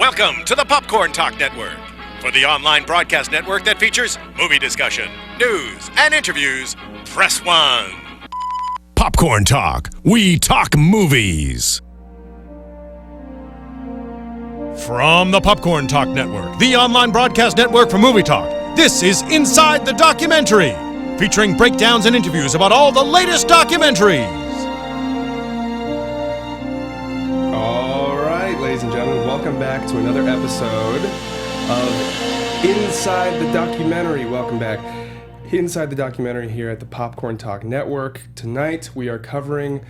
Welcome to the Popcorn Talk Network, for the online broadcast network that features movie discussion, news, and interviews. Press 1. Popcorn Talk. We talk movies. From the Popcorn Talk Network, the online broadcast network for movie talk, this is Inside the Documentary, featuring breakdowns and interviews about all the latest documentaries. All right, ladies and gentlemen, welcome back to another episode of Inside the Documentary. Welcome back. Inside the Documentary here at the Popcorn Talk Network. Tonight we are covering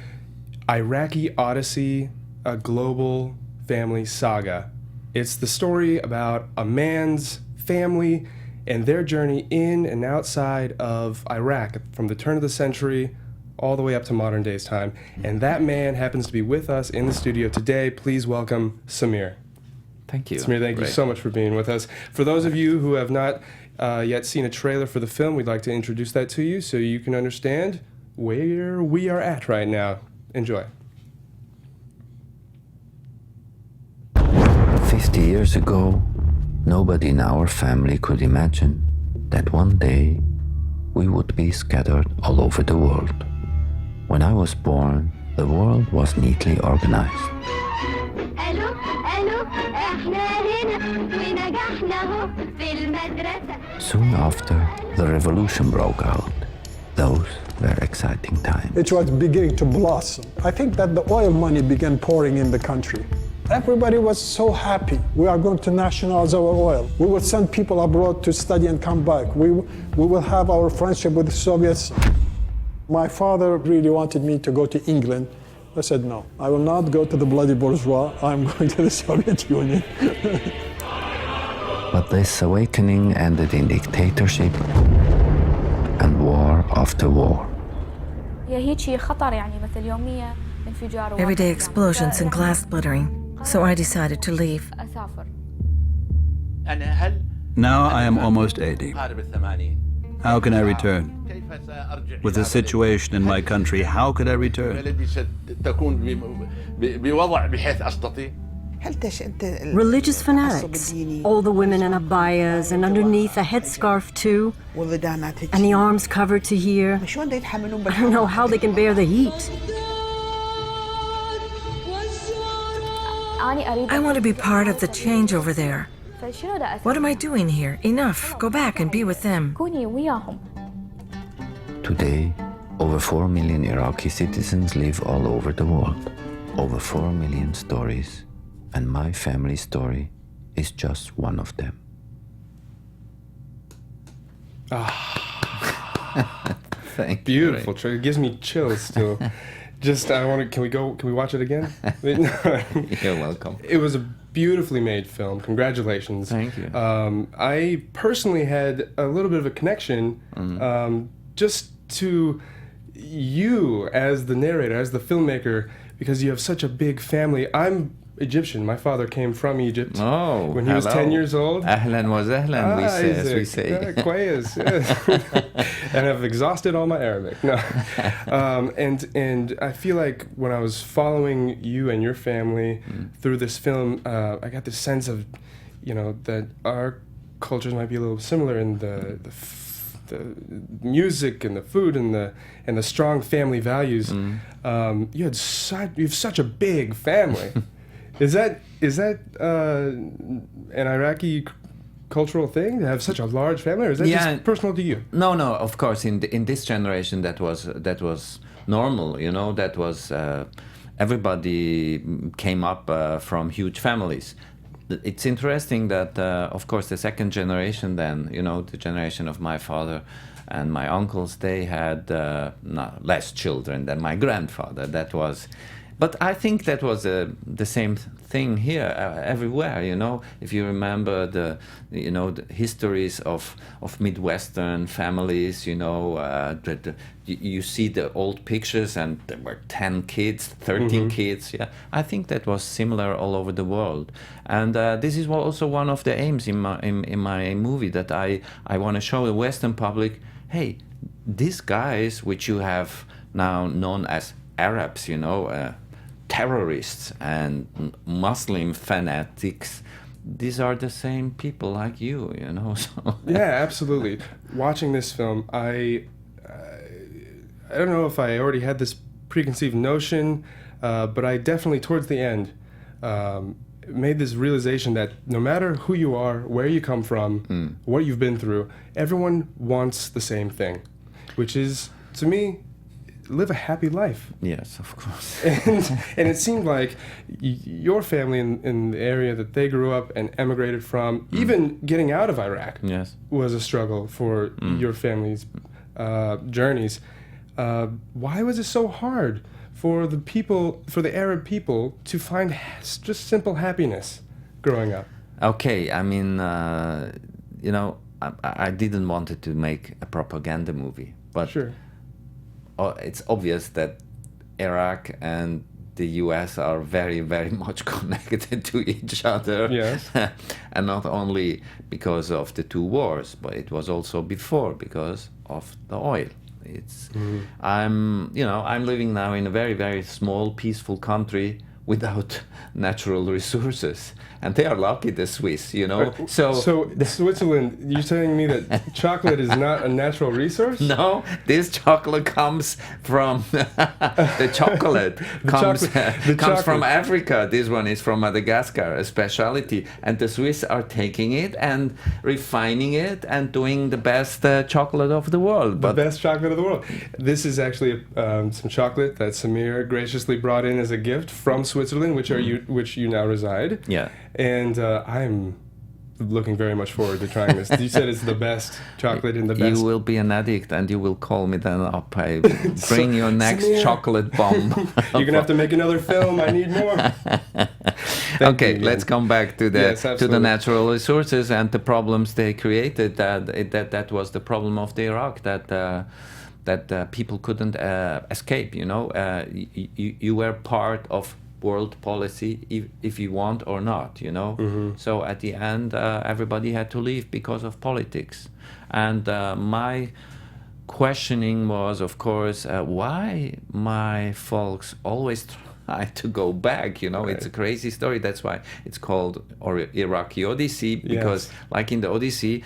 Iraqi Odyssey, a global family saga. It's the story about a man's family and their journey in and outside of Iraq from the turn of the century all the way up to modern day's time. And that man happens to be with us in the studio today. Please welcome Samir. Thank you. Samir, thank you so much for being with us. For those of you who have not yet seen a trailer for the film, we'd like to introduce that to you so you can understand where we are at right now. Enjoy. 50 years ago, nobody in our family could imagine that one day we would be scattered all over the world. When I was born, the world was neatly organized. Soon after, the revolution broke out. Those were exciting times. It was beginning to blossom. I think that the oil money began pouring in the country. Everybody was so happy. We are going to nationalize our oil. We will send people abroad to study and come back. We will have our friendship with the Soviets. My father really wanted me to go to England. I said, no, I will not go to the bloody bourgeois. I'm going to the Soviet Union. But this awakening ended in dictatorship and war after war. Everyday explosions and glass splittering. So I decided to leave. Now I am almost 80. How can I return? With the situation in my country, how could I return? Religious fanatics. All the women in abayas and underneath a headscarf too. And the arms covered to here. I don't know how they can bear the heat. I want to be part of the change over there. What am I doing here? Enough. Go back and be with them. Today, over 4 million Iraqi citizens live all over the world. Over 4 million stories, and my family story is just one of them. Thank you. Beautiful trailer. It gives me chills still. Can we watch it again? You're welcome. It was a beautifully made film. Congratulations. Thank you. I personally had a little bit of a connection just to you as the narrator, as the filmmaker, because you have such a big family. I'm Egyptian. My father came from Egypt when he was 10 years old. Ahlan wa zahlan, we say. Yeah, kwayas. And I've exhausted all my Arabic. No. And I feel like when I was following you and your family through this film, I got this sense of, that our cultures might be a little similar in the music and the food and the strong family values. You have such a big family. Is that an Iraqi cultural thing to have such a large family, or is that just personal to you? No. Of course, in this generation, that was normal. That was everybody came up from huge families. It's interesting that, of course, the second generation, then the generation of my father and my uncles, they had less children than my grandfather. But I think that was the same thing here, everywhere. If you remember the histories of Midwestern families, you see the old pictures, and there were 10 kids, 13 kids. Yeah, I think that was similar all over the world, and this is also one of the aims in my movie, that I want to show the Western public, hey, these guys which you have now known as Arabs, terrorists and Muslim fanatics, these are the same people like you know. So Yeah, absolutely. Watching this film, I don't know if I already had this preconceived notion, but I definitely, towards the end, made this realization that no matter who you are, where you come from, what you've been through, everyone wants the same thing, which is, to me, live a happy life. yes, of course. And it seemed like your family in the area that they grew up and emigrated from, even getting out of Iraq, Yes. was a struggle for your family's journeys. Why was it so hard for the Arab people to find just simple happiness growing up? Okay, I mean, you know, I didn't want it to make a propaganda movie, but Sure. It's obvious that Iraq and the US are very, very much connected to each other. Yes. And not only because of the two wars, but it was also before because of the oil. I'm living now in a very, very small, peaceful country without natural resources, and they are lucky, the Swiss, you know. So Switzerland, you're telling me that chocolate is not a natural resource? No, this chocolate comes from the chocolate comes from Africa. This one is from Madagascar, a specialty, and the Swiss are taking it and refining it and doing the best chocolate of the world. The best chocolate of the world. This is actually some chocolate that Samir graciously brought in as a gift from Switzerland, which you now reside. Yeah. And I'm looking very much forward to trying this. You said it's the best chocolate in the best. You will be an addict, and you will call me then up. I bring your next Samir. chocolate bomb. You're gonna have to make another film. I need more. Okay, let's come back to the Yes, to the absolutely. natural resources and the problems they created. That was the problem of the Iraq. That people couldn't escape. You know, you were part of world policy if you want or not, you know. So at the end, everybody had to leave because of politics. And my questioning was, of course, why my folks always try to go back, you know. It's a crazy story. That's why it's called Iraqi Odyssey, because like in the Odyssey,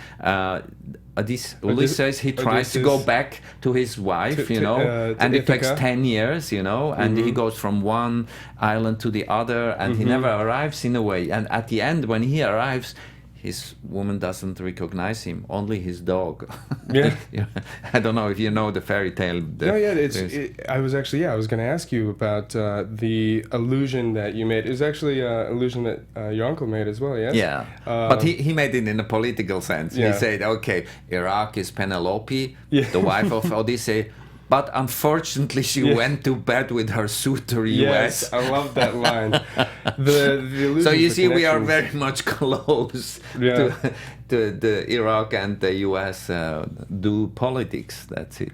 Ulysses, he tries to go back to his wife, you know, and it takes 10 years, you know, and he goes from one island to the other, and he never arrives in a way. And at the end, when he arrives, his woman doesn't recognize him, only his dog. Yeah. I don't know if you know the fairy tale. I was going to ask you about the illusion that you made. It was actually an illusion that your uncle made as well, yes? Yeah, but he made it in a political sense. Yeah. He said, okay, Iraq is Penelope, the wife of Odyssey, but unfortunately she went to bed with her suitor US. Yes, I love that line. The illusion So you for see, we are connections. very much close Yeah. to the Iraq and the US do politics. That's it.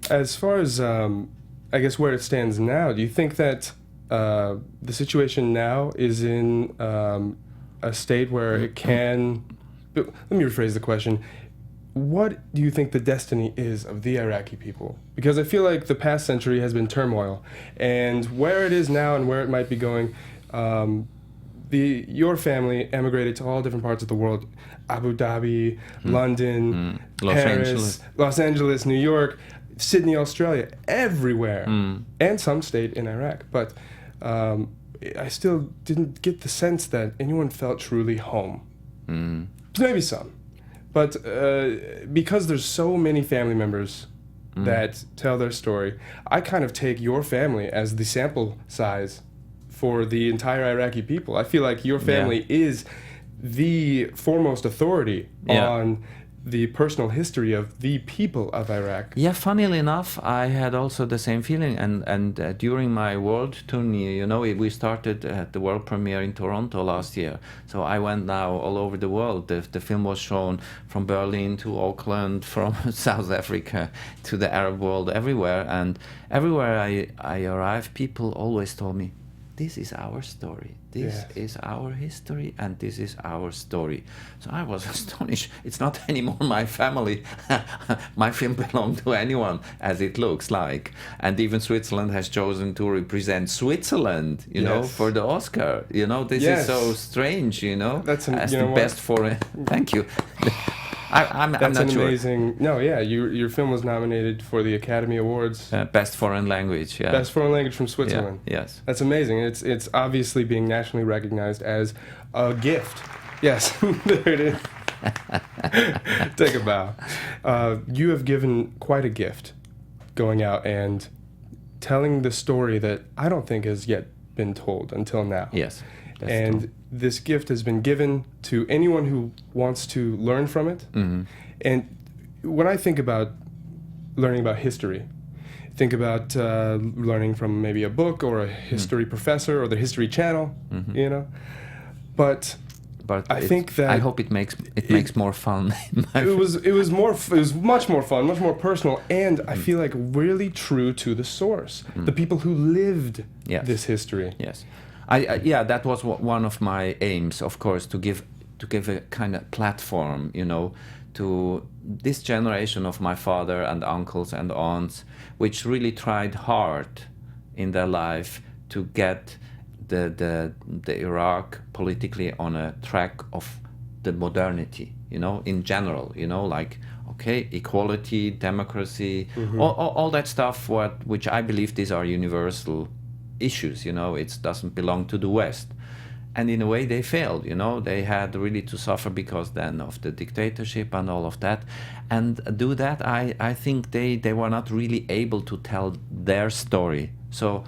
As far as, I guess, where it stands now, do you think that the situation now is in a state where it can... Let me rephrase the question. What do you think the destiny is of the Iraqi people? Because I feel like the past century has been turmoil, and where it is now and where it might be going, your family emigrated to all different parts of the world: Abu Dhabi, London, Paris, Los Angeles, New York, Sydney, Australia, everywhere, and some stayed in Iraq. But I still didn't get the sense that anyone felt truly home. Maybe some. But because there's so many family members that tell their story, I kind of take your family as the sample size for the entire Iraqi people. I feel like your family is the foremost authority on the personal history of the people of Iraq. Yeah, funnily enough, I had also the same feeling. And during my world tourney, you know, we started at the world premiere in Toronto last year. So I went now all over the world. The film was shown from Berlin to Auckland, from South Africa to the Arab world, everywhere. And everywhere I arrived, people always told me, this is our story. This is our history, and this is our story. So I was astonished. It's not anymore my family. My film belonged to anyone, as it looks like. And even Switzerland has chosen to represent Switzerland, you know, for the Oscar. You know, this is so strange, you know. That's as the best foreign. Thank you. I'm That's not an sure. amazing. No, yeah, your film was nominated for the Academy Awards. Best foreign language. Yeah. Best foreign language from Switzerland. Yeah, yes. That's amazing. It's obviously being nationally recognized as a gift. Yes, there it is. Take a bow. You have given quite a gift, going out and telling the story that I don't think has yet been told until now. Yes. That's and true. this gift has been given to anyone who wants to learn from it. Mm-hmm. And when I think about learning about history, think about learning from maybe a book or a history professor or the History Channel, you know. But I think that I hope it makes more fun. it was much more fun, much more personal, and I feel like really true to the source, the people who lived this history. Yes. That was one of my aims, of course, to give a kind of platform, you know, to this generation of my father and uncles and aunts, which really tried hard in their life to get the Iraq politically on a track of the modernity, you know, in general, you know, like, okay, equality, democracy, all that stuff, which I believe these are universal issues, you know, it doesn't belong to the West. And in a way they failed, you know, they had really to suffer because then of the dictatorship and all of that. And do that, I think they were not really able to tell their story. So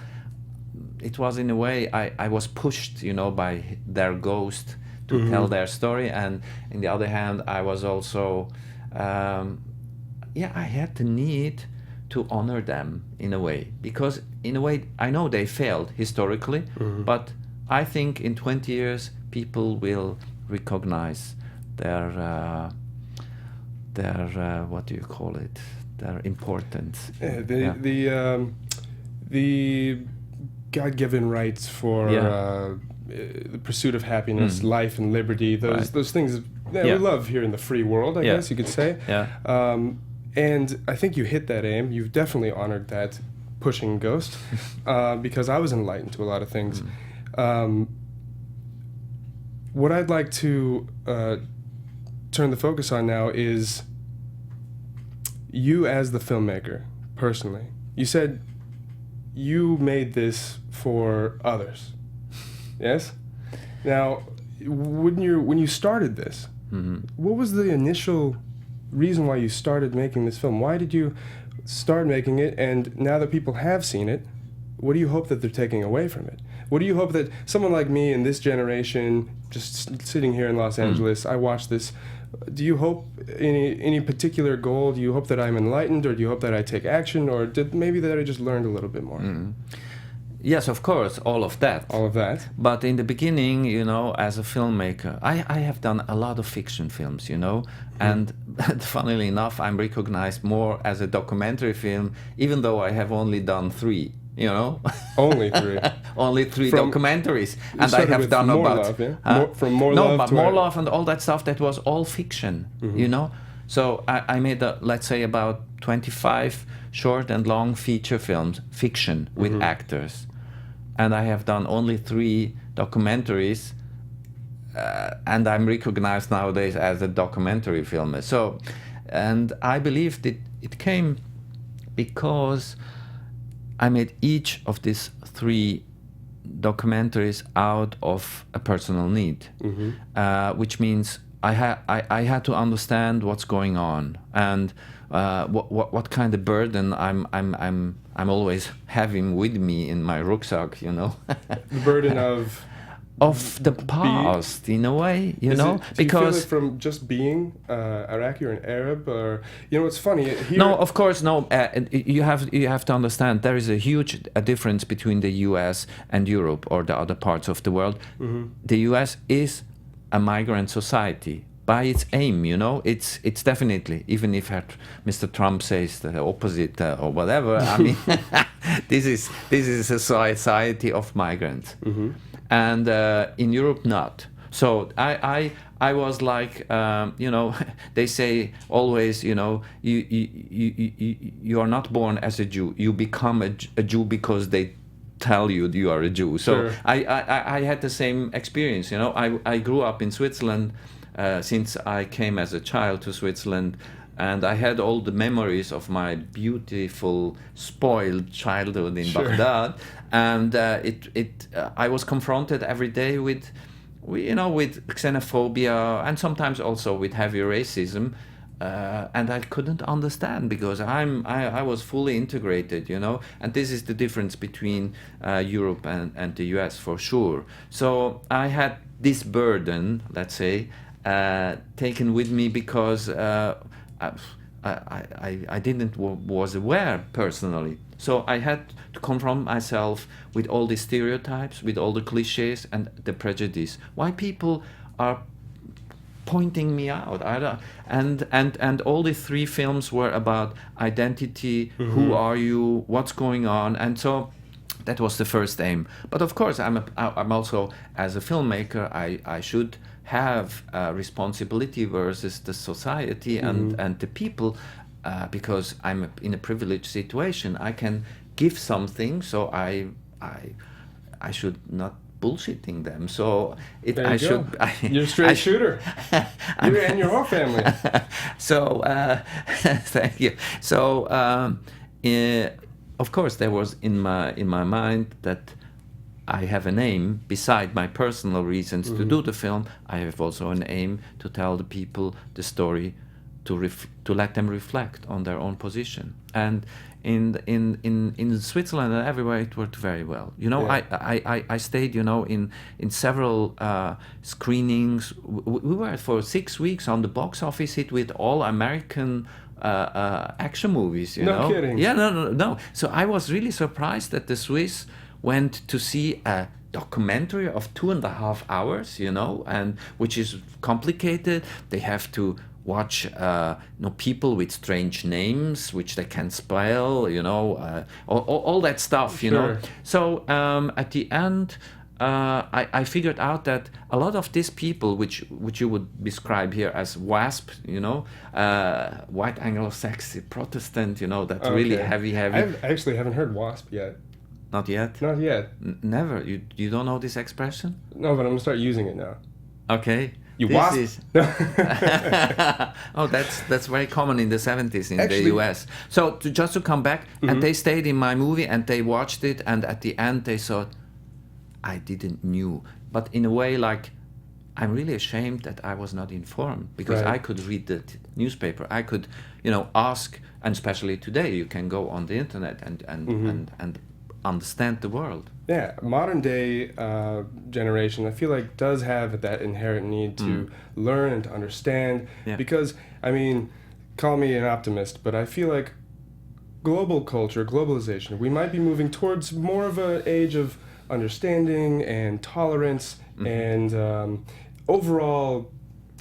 it was in a way, I was pushed, you know, by their ghost to tell their story. And on the other hand, I was also, I had the need to honor them in a way, because in a way I know they failed historically, but I think in 20 years people will recognize their what do you call it, their importance. The God-given rights for the pursuit of happiness, life and liberty, those things that we love here in the free world, I guess you could say. And I think you hit that aim. You've definitely honored that pushing ghost, because I was enlightened to a lot of things. What I'd like to turn the focus on now is you as the filmmaker, personally. You said you made this for others. Yes? Now, when you started this, what was the initial reason why you started making this film? Why did you start making it? And now that people have seen it, what do you hope that they're taking away from it? What do you hope that someone like me in this generation, just sitting here in Los Angeles, I watch this, do you hope any particular goal? Do you hope that I'm enlightened, or do you hope that I take action, or maybe that I just learned a little bit more? Yes, of course, all of that. All of that. But in the beginning, you know, as a filmmaker, I have done a lot of fiction films, you know, and funnily enough, I'm recognized more as a documentary film, even though I have only done 3, you know. Only 3. Only 3 documentaries, and I have done More about Love, yeah? From More Love to More Love and all that stuff. That was all fiction, you know. So I made let's say about 25 short and long feature films, fiction with actors, and I have done only 3 documentaries, and I'm recognized nowadays as a documentary filmer. So, and I believe that it came because I made each of these 3 documentaries out of a personal need, which means I had to understand what's going on and what kind of burden I'm always having with me in my rucksack, you know. The burden of the past, in a way, you know, because you feel it from just being Iraqi or an Arab, or you know, it's funny. Here, no, of course, no. You have to understand there is a huge difference between the U.S. and Europe or the other parts of the world. The U.S. is a migrant society, by its aim, you know, it's definitely, even if Mr. Trump says the opposite or whatever. I mean, this is a society of migrants, and in Europe not. So I was like, you know, they say always, you know, you are not born as a Jew. You become a Jew because they tell you are a Jew. So Sure. I had the same experience, you know. I grew up in Switzerland since I came as a child to Switzerland, and I had all the memories of my beautiful, spoiled childhood in Baghdad, and I was confronted every day with xenophobia and sometimes also with heavy racism, and I couldn't understand because I was fully integrated, you know, and this is the difference between Europe and the US for sure. So I had this burden, let's say, taken with me because I didn't was aware personally. So I had to confront myself with all the stereotypes, with all the cliches and the prejudice. Why people are pointing me out? And all the three films were about identity. Who are you? What's going on? And so that was the first aim. But of course, I'm also, as a filmmaker, I should have a responsibility versus the society and the people, because I'm in a privileged situation. I can give something, so I should not bullshitting them. So You're a straight shooter. You and your whole family. So thank you. So of course, there was in my mind that I have an aim beside my personal reasons to do the film. I have also an aim to tell the people the story, to let them reflect on their own position. And in Switzerland and everywhere it worked very well. You know, I stayed, you know, in several screenings. We were for 6 weeks on the box office hit with all American action movies. You know? No kidding. Yeah, no. So I was really surprised that the Swiss went to see a documentary of 2.5 hours, you know, and which is complicated. They have to watch people with strange names which they can spell, you know, all that stuff, you know. So at the end, I figured out that a lot of these people, which you would describe here as WASP, you know, white Anglo-Saxon Protestant, you know, that's really heavy. I actually haven't heard WASP yet. Not yet? Not yet. Never? You don't know this expression? No, but I'm going to start using it now. Okay. You This wasp? is- Oh, that's very common in the 70s in the US. So just to come back, and they stayed in my movie and they watched it, and at the end they thought, I didn't knew. But in a way, like, I'm really ashamed that I was not informed, because I could read the newspaper. I could, you know, ask, and especially today, you can go on the internet and understand the world. Yeah, modern day generation, I feel like, does have that inherent need to learn and to understand. Yeah. Because, I mean, call me an optimist, but I feel like global culture, globalization, we might be moving towards more of an age of understanding and tolerance and overall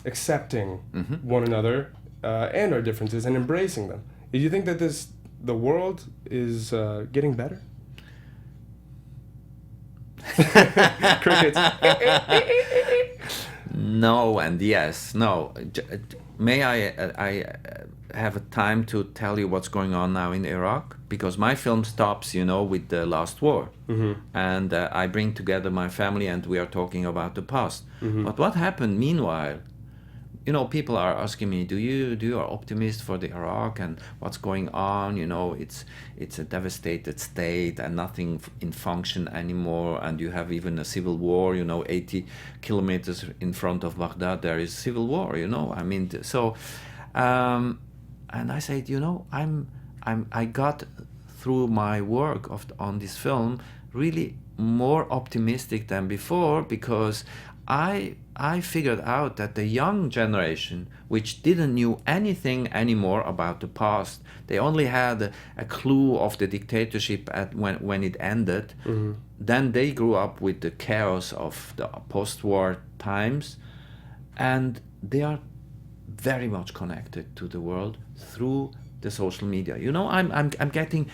accepting one another and our differences and embracing them. Do you think that the world is getting better? Crickets. No and yes. No. May I have a time to tell you what's going on now in Iraq? Because my film stops, you know, with the last war. And I bring together my family and we are talking about the past. But what happened meanwhile? You know, people are asking me, do you are optimist for the Iraq and what's going on? You know, it's a devastated state and nothing in function anymore, and you have even a civil war. You know, 80 kilometers in front of Baghdad there is civil war. You know, I mean, so, and I said, you know, I got through my work on this film really more optimistic than before, because I figured out that the young generation, which didn't knew anything anymore about the past, they only had a clue of the dictatorship when it ended. Then they grew up with the chaos of the post-war times, and they are very much connected to the world through the social media. You know, I'm getting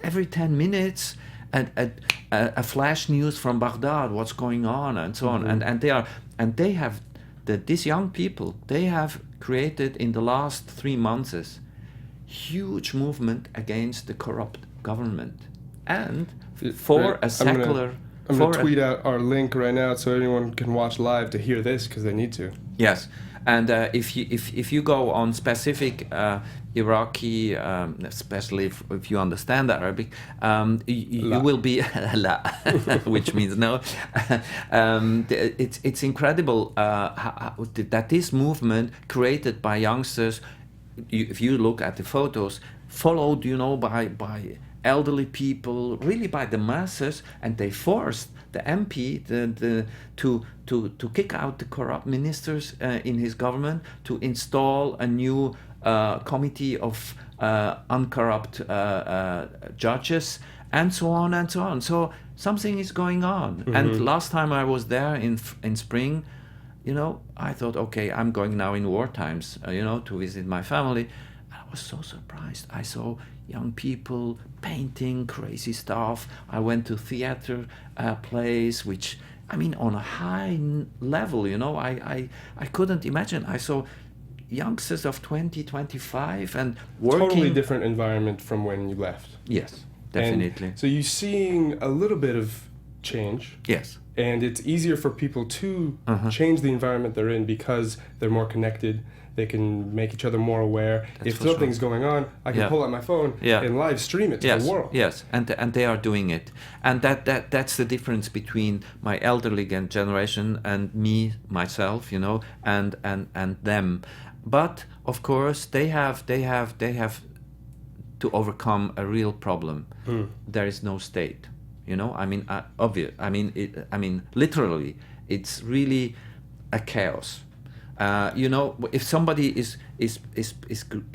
every 10 minutes a flash news from Baghdad, what's going on, and so on. They have these young people. They have created in the last 3 months huge movement against the corrupt government, and for a secular. I'm going to tweet out our link right now so anyone can watch live to hear this because they need to. Yes, and if you go on specific Iraqi, especially if you understand Arabic, you will be la, which means no. It's incredible that this movement created by youngsters. If you look at the photos, followed by elderly people, really by the masses, and they forced the MP to kick out the corrupt ministers in his government, to install a new committee of uncorrupt judges, and so on and so on. So something is going on. Mm-hmm. And last time I was there in spring, I thought, okay, I'm going now in war times, to visit my family. I was so surprised. I saw young people painting crazy stuff. I went to theater plays, which, on a high level, I couldn't imagine. I saw youngsters of 20, 25 and working. Totally different environment from when you left. Yes, definitely. And so you're seeing a little bit of change. Yes. And it's easier for people to change the environment they're in because they're more connected. They can make each other more aware. If something's going on, I can pull out my phone and live stream it to the world. Yes, and they are doing it. And that's the difference between my elderly generation and me, myself, and them. But of course, they have to overcome a real problem. There is no state. Obvious. Literally, it's really a chaos. If somebody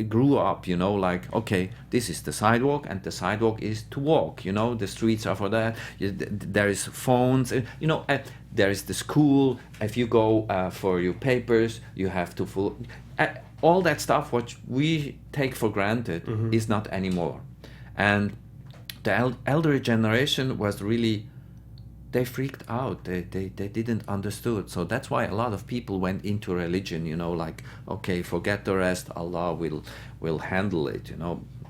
grew up, okay, this is the sidewalk, and the sidewalk is to walk. The streets are for that. There is phones. There is the school. If you go for your papers, you have to all that stuff. What we take for granted is not anymore, and the elderly generation was really. They freaked out. They didn't understood. So that's why a lot of people went into religion. Okay, forget the rest. Allah will handle it.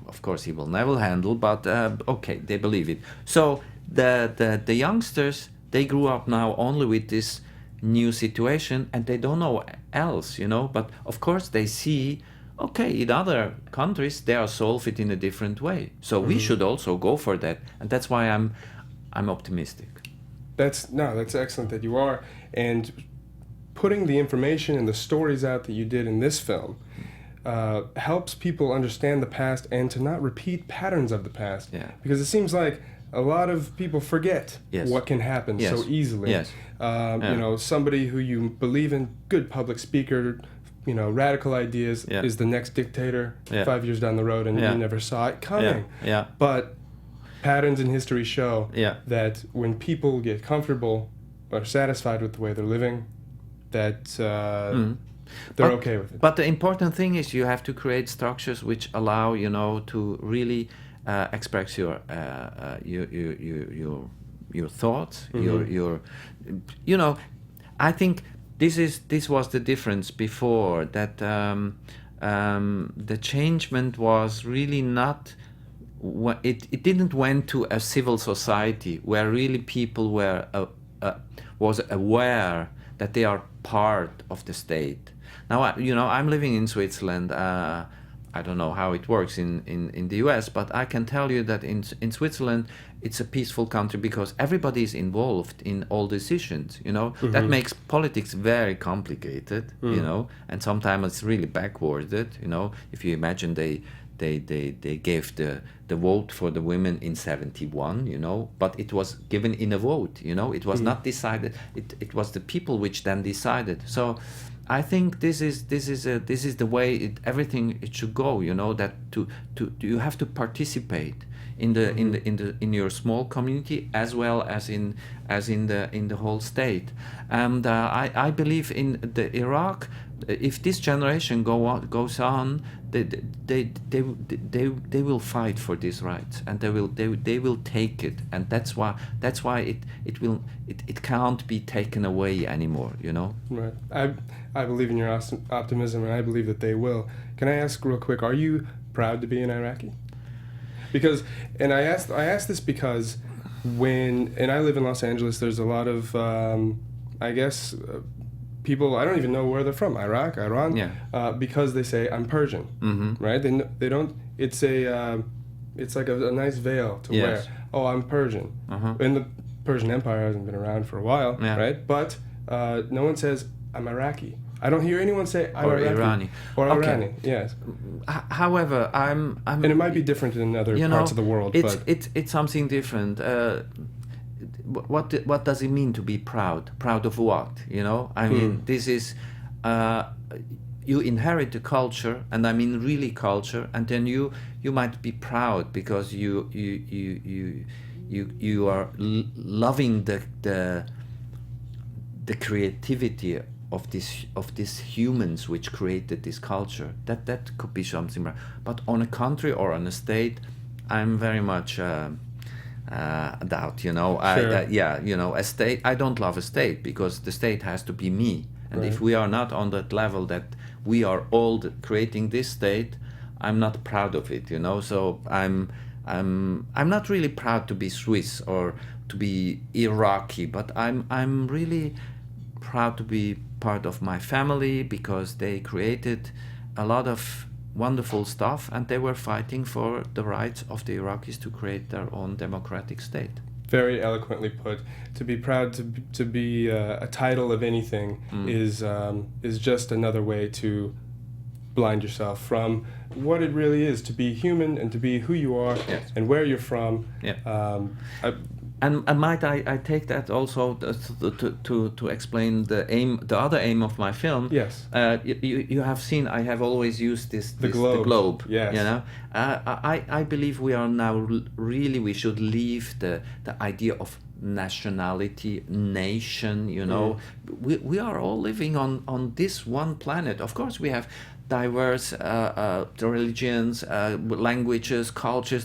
Of course, He will never handle. But okay, they believe it. So the youngsters, they grew up now only with this new situation, and they don't know else. But of course, they see. Okay, in other countries, they are solved it in a different way. So we should also go for that, and that's why I'm optimistic. That's excellent that you are, and putting the information and the stories out that you did in this film helps people understand the past and to not repeat patterns of the past. Yeah. Because it seems like a lot of people forget what can happen so easily. Yes. Somebody who you believe in, good public speaker, radical ideas, is the next dictator 5 years down the road, and you never saw it coming. Yeah. But patterns in history show that when people get comfortable or satisfied with the way they're living, that they're okay with it. But the important thing is you have to create structures which allow to really express your thoughts, your I think this was the difference before, that the changement was really not. It didn't went to a civil society where really people were was aware that they are part of the state. Now I'm living in Switzerland. I don't know how it works in the US, but I can tell you that in Switzerland it's a peaceful country because everybody is involved in all decisions. That makes politics very complicated. And sometimes it's really backwarded. If you imagine they gave the vote for the women in 1971, but it was given in a vote, it was not decided. It was the people which then decided. So I think this is the way everything should go. That you have to participate in your small community as well as in the whole state. And I believe in the Iraq if this generation goes on, they will fight for these rights, and they will take it, and that's why it can't be taken away anymore. Right. I believe in your optimism, and I believe that they will. Can I ask real quick? Are you proud to be an Iraqi? Because, and I asked this because and I live in Los Angeles, there's a lot of people, I don't even know where they're from, Iraq, Iran, because they say I'm Persian, right? They don't. It's like a nice veil to wear. Oh, I'm Persian. And the Persian Empire hasn't been around for a while, right? But no one says I'm Iraqi. I don't hear anyone say I'm or Iraqi. Irani. Or Okay. Irani, yes. However, I'm And it might be different in other parts of the world, but it's something different. What does it mean to be proud? Proud of what? I mean, this is you inherit the culture, and I mean really culture, and then you might be proud because you are loving the creativity of these humans which created this culture. That could be something. But on a country or on a state, I'm very much doubt. Sure. A state. I don't love a state because the state has to be me. And if we are not on that level that we are all creating this state, I'm not proud of it. So I'm not really proud to be Swiss or to be Iraqi, but I'm really proud to be part of my family because they created a lot of wonderful stuff, and they were fighting for the rights of the Iraqis to create their own democratic state. very eloquently put. To be proud to be a title of anything is just another way to blind yourself from what it really is to be human and to be who you are and where you're from. And might I take that also to explain the other aim of my film? Yes. You have seen I have always used the globe. Yes. You know, I believe we are now we should leave the idea of nationality, nation. You know, we are all living on this one planet. Of course, we have diverse religions, languages, cultures.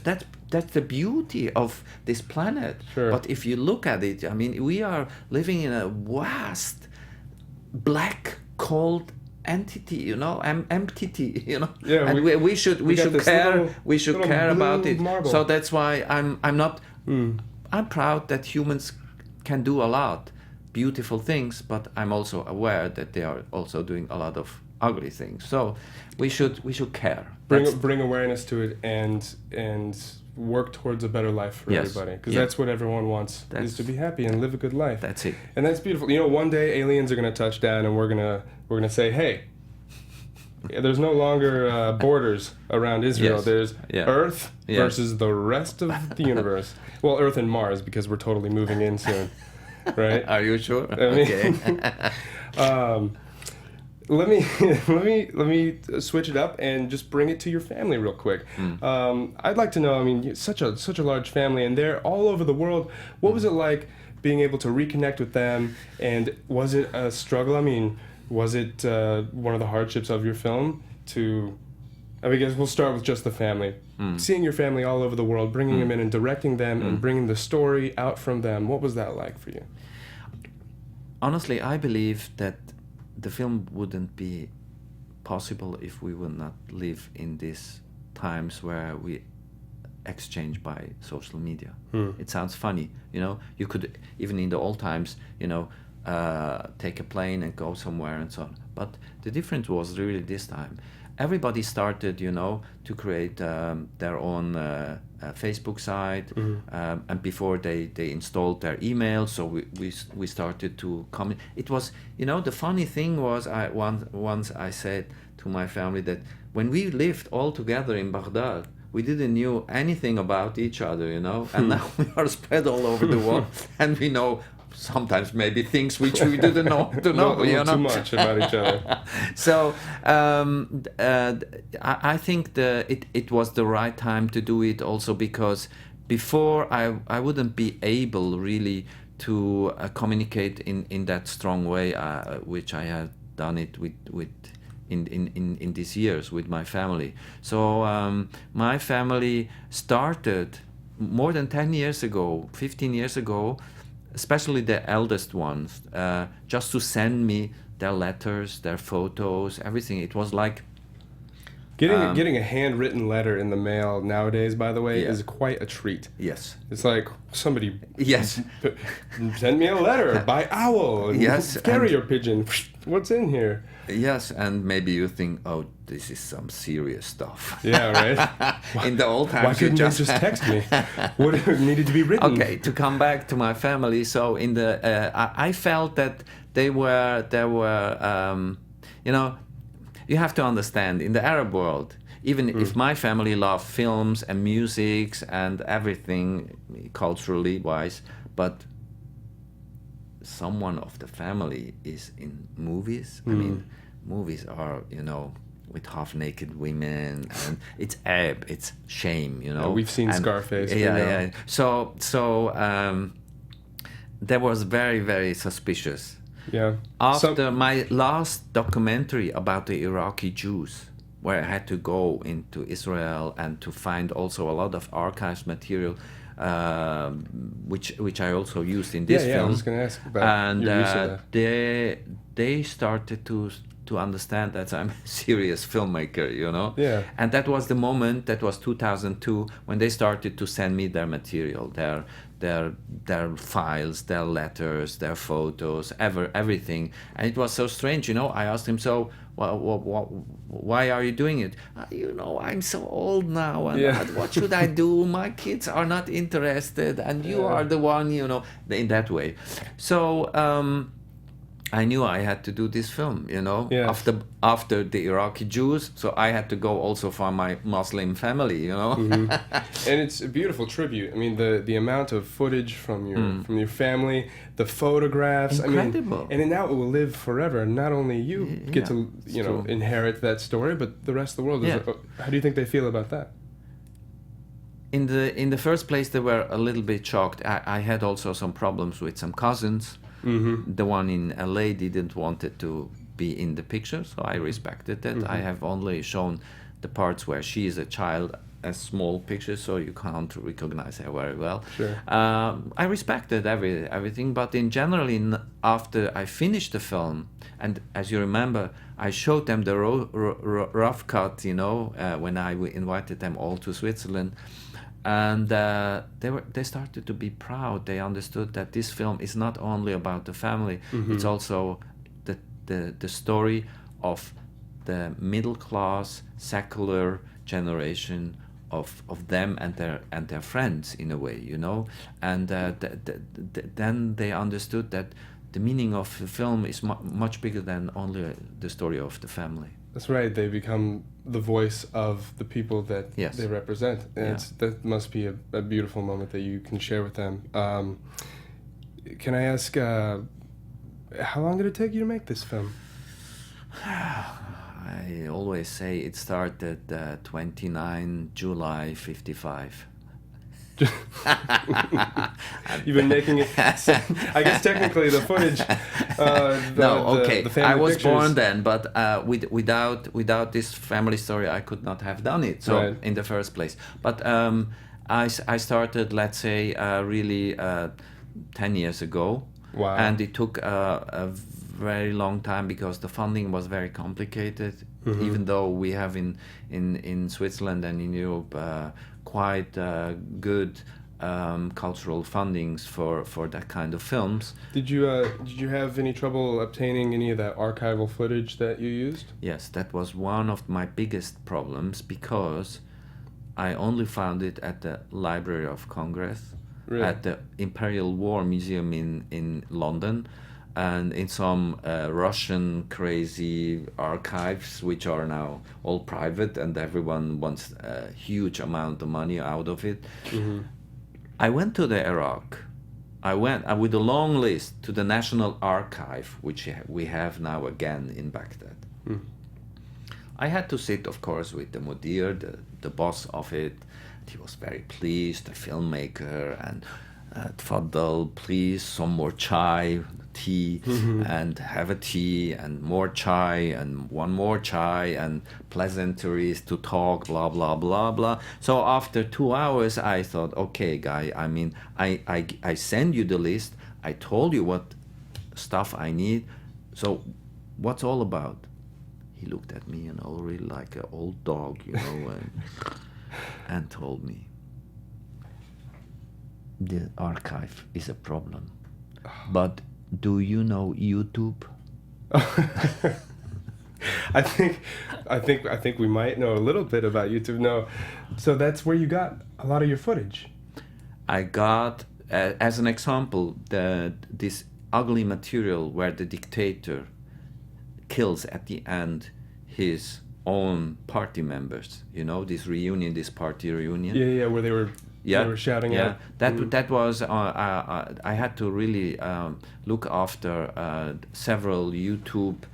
That's the beauty of this planet. Sure. But if you look at it, I mean, we are living in a vast, black, cold entity, you know, entity, you know. Yeah, and we should care. We should care about it. Marble. So that's why I'm not. I'm proud that humans can do a lot, beautiful things, but I'm also aware that they are also doing a lot of ugly things. So we should care. Bring awareness to it and work towards a better life for everybody, because that's what everyone wants, is to be happy and live a good life. That's it. And that's beautiful. You know, one day aliens are going to touch down and we're going to say, hey, there's no longer borders around Israel. Yes. There's Earth versus the rest of the universe. Well, Earth and Mars, because we're totally moving in soon, right? Are you sure? I mean, Okay. Let me switch it up and just bring it to your family real quick. I'd like to know. I mean, such a large family, and they're all over the world. What was it like being able to reconnect with them? And was it a struggle? I mean, was it one of the hardships of your film? I guess we'll start with just the family. Seeing your family all over the world, bringing them in and directing them, and bringing the story out from them. What was that like for you? Honestly, I believe that the film wouldn't be possible if we would not live in these times where we exchange by social media. It sounds funny, you know. You could, even in the old times, you know, take a plane and go somewhere and so on. But the difference was really this time. Everybody started, you know, to create their own Facebook site, and before they installed their email, so we started to come. It was, you know, the funny thing was, once I said to my family that when we lived all together in Baghdad, we didn't know anything about each other, you know, and now we are spread all over the world, and we know sometimes maybe things which we didn't know to know, you know, too much about each other. So I think it was the right time to do it also, because before I wouldn't be able really to communicate in that strong way which I had done it in these years with my family. So my family started more than 10 years ago, 15 years ago, especially the eldest ones, just to send me their letters, their photos, everything. It was like getting a handwritten letter in the mail nowadays, by the way, Yeah. is quite a treat. Yes. It's like somebody Yes. send me a letter by owl, and Yes, carrier pigeon. What's in here? Yes, and maybe you think, oh, this is some serious stuff. Yeah, right. In the old times, Why couldn't you just text me? What needed to be written? Okay, to come back to my family. So in the, I felt that there were, you know, you have to understand, in the Arab world, even if my family loved films and music and everything culturally wise, but someone of the family is in movies. I mean, movies are, you know, with half-naked women, and it's Arab, it's shame, you know. Yeah, we've seen Scarface. Yeah, we know. yeah. So that was very, very suspicious. Yeah. After my last documentary about the Iraqi Jews, where I had to go into Israel and to find also a lot of archives material, which I also used in this Yeah, film. I was going to ask about And your use of that. they started to understand that I'm a serious filmmaker, you know. Yeah. And that was the moment. That was 2002 when they started to send me their material, their files, their letters, their photos, everything. And it was so strange, you know. I asked him, so why are you doing it? You know, I'm so old now, and Yeah. what should I do? My kids are not interested, and you are the one, you know, in that way. So I knew I had to do this film, you know, Yes. after the Iraqi Jews. So I had to go also for my Muslim family, you know. And it's a beautiful tribute. I mean, the amount of footage from your family, the photographs. Incredible. I mean, and now it will live forever. Not only you get to it's know true. inherit that story, but the rest of the world. Yeah. How do you think they feel about that? In the first place, they were a little bit shocked. I had also some problems with some cousins. The one in LA didn't want it to be in the picture, so I respected that. I have only shown the parts where she is a child as small pictures, so you can't recognize her very well. Sure. I respected everything, but in general, after I finished the film, and as you remember, I showed them the rough cut, you know, when I invited them all to Switzerland. And they started to be proud. They understood that this film is not only about the family; it's also the story of the middle class, secular generation of them and their friends, in a way, you know. And then they understood that the meaning of the film is much bigger than only the story of the family. That's right. They become the voice of the people that Yes. they represent. And Yeah. that must be a beautiful moment that you can share with them. Can I ask, how long did it take you to make this film? I always say it started 29 July 55. You've been making it. I guess technically the footage. The family I was pictures. born then, but without this family story, I could not have done it. So Right. in the first place, but I started, let's say, really 10 years ago. Wow. And it took a very long time because the funding was very complicated. Even though we have in Switzerland and in Europe quite good cultural fundings for that kind of films. Did you have any trouble obtaining any of that archival footage that you used? Yes, that was one of my biggest problems because I only found it at the Library of Congress, Really? at the Imperial War Museum in London, and in some Russian crazy archives, which are now all private and everyone wants a huge amount of money out of it. I went to the Iraq. I went with a long list to the National Archive, which we have now again in Baghdad. I had to sit, of course, with the mudir, the boss of it. He was very pleased, the filmmaker, and Tfaddal, please, some more chai. tea and have a tea and more chai and one more chai and pleasantries to talk, blah, blah, blah, blah. So after 2 hours, I thought, okay, guy, I mean, I send you the list. I told you what stuff I need. So what's all about? He looked at me, really like an old dog, and told me, the archive is a problem. But do you know YouTube? I think we might know a little bit about YouTube. No, so that's where you got a lot of your footage. I got, as an example, this ugly material where the dictator kills at the end his own party members. This party reunion. Yeah, where they were shouting out. That was I had to really look after several YouTube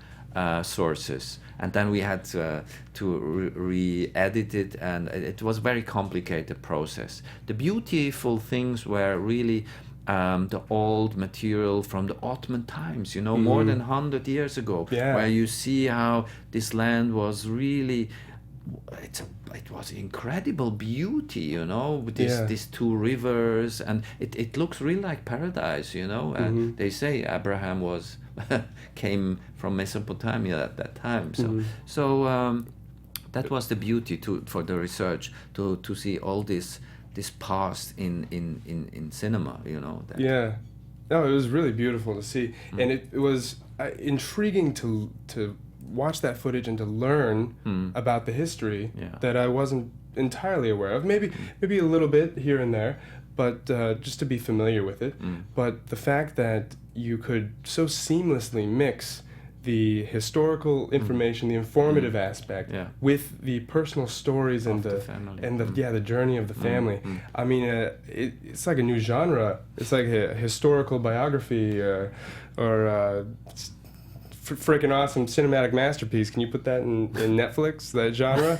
sources, and then we had to re-edit it, and it was a very complicated process. The beautiful things were really the old material from the Ottoman times, more than 100 years ago, where you see how this land was really, it was incredible beauty, with these two rivers, and it looks really like paradise, and they say Abraham came from Mesopotamia at that time, so that was the beauty for the research, to see all this past in cinema, Yeah, no, it was really beautiful to see, and it was intriguing to watch that footage and to learn about the history that I wasn't entirely aware of. Maybe a little bit here and there, but just to be familiar with it. But the fact that you could so seamlessly mix the historical information, the informative aspect, with the personal stories and the journey of the family. I mean, it's like a new genre. It's like a historical biography or freaking awesome cinematic masterpiece. Can you put that in Netflix, that genre?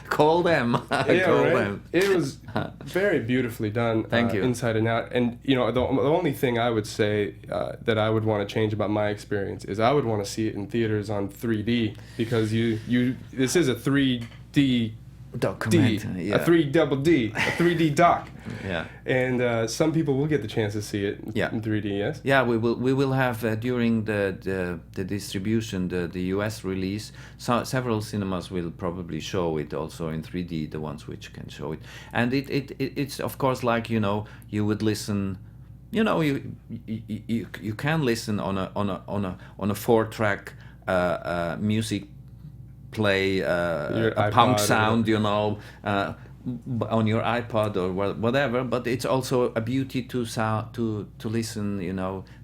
Call them. Them. It was very beautifully done. Thank you. Inside and out. And the only thing I would say that I would want to change about my experience is I would want to see it in theaters on 3D, because this is a 3D documentary, a 3D doc. Yeah. And some people will get the chance to see it in 3D. Yes. Yeah, we will have during the distribution, the US release. Several cinemas will probably show it also in 3D, the ones which can show it. And it's of course like you would listen. You can listen on a 4-track music play, a pump sound, on your iPod or whatever. But it's also a beauty to listen,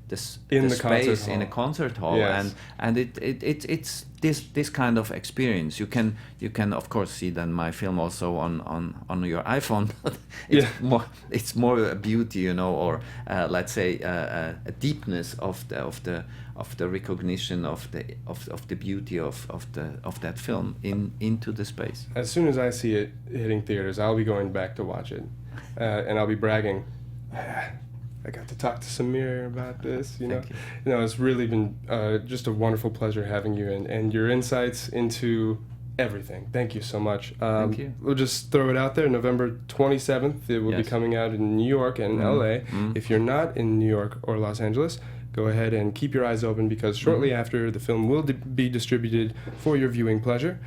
the space in a concert hall, yes. and it's this kind of experience. You can of course see then my film also on your iPhone. But it's more a beauty, or let's say a deepness of the recognition of the beauty of that film into the space. As soon as I see it hitting theaters, I'll be going back to watch it, and I'll be bragging. I got to talk to Samir about this, Thank you. It's really been just a wonderful pleasure having you and your insights into everything. Thank you so much. Thank you. We'll just throw it out there. November 27th, it will be coming out in New York and LA. If you're not in New York or Los Angeles, go ahead and keep your eyes open, because shortly after, the film will be distributed for your viewing pleasure.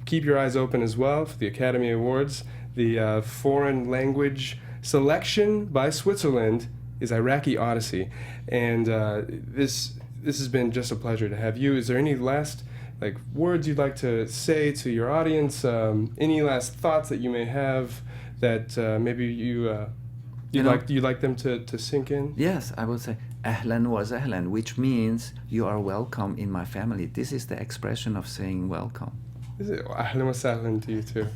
Keep your eyes open as well for the Academy Awards. The foreign language selection by Switzerland is Iraqi Odyssey, and this has been just a pleasure to have you. Is there any last words you'd like to say to your audience? Any last thoughts that you may have that maybe you'd like them to sink in? Yes, I would say Ahlan wa Zahlan, which means you are welcome in my family. This is the expression of saying welcome. Is it? Ahlan wa Sahlan to you too.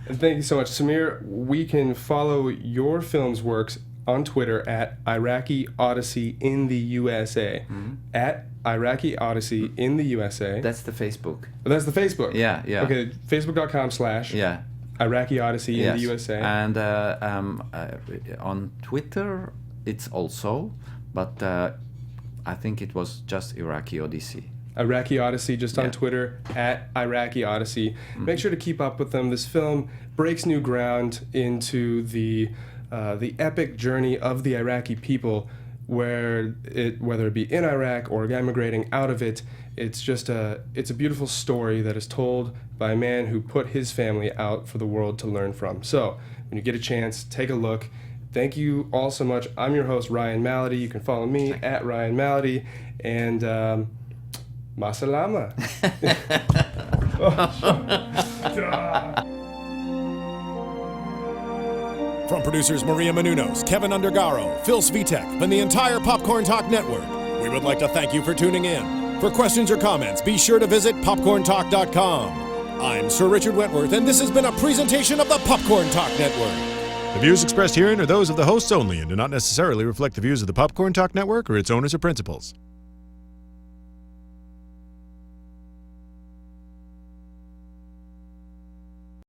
And thank you so much, Samir. We can follow your film's works on Twitter at Iraqi Odyssey in the USA. At Iraqi Odyssey in the USA. That's the Facebook. Oh, that's the Facebook. Yeah. Okay, facebook.com/ Yeah. Iraqi Odyssey in the USA. And on Twitter, it's also, but I think it was just Iraqi Odyssey. Iraqi Odyssey, just on Twitter, at Iraqi Odyssey. Make sure to keep up with them. This film breaks new ground into the epic journey of the Iraqi people, whether it be in Iraq or emigrating out of it. It's a beautiful story that is told by a man who put his family out for the world to learn from. So when you get a chance, take a look. Thank you all so much. I'm your host, Ryan Malaty. You can follow me at Ryan Malaty. And masalama. From producers Maria Menounos, Kevin Undergaro, Phil Svitek, and the entire Popcorn Talk Network, we would like to thank you for tuning in. For questions or comments, be sure to visit popcorntalk.com. I'm Sir Richard Wentworth, and this has been a presentation of the Popcorn Talk Network. The views expressed herein are those of the hosts only and do not necessarily reflect the views of the Popcorn Talk Network or its owners or principals.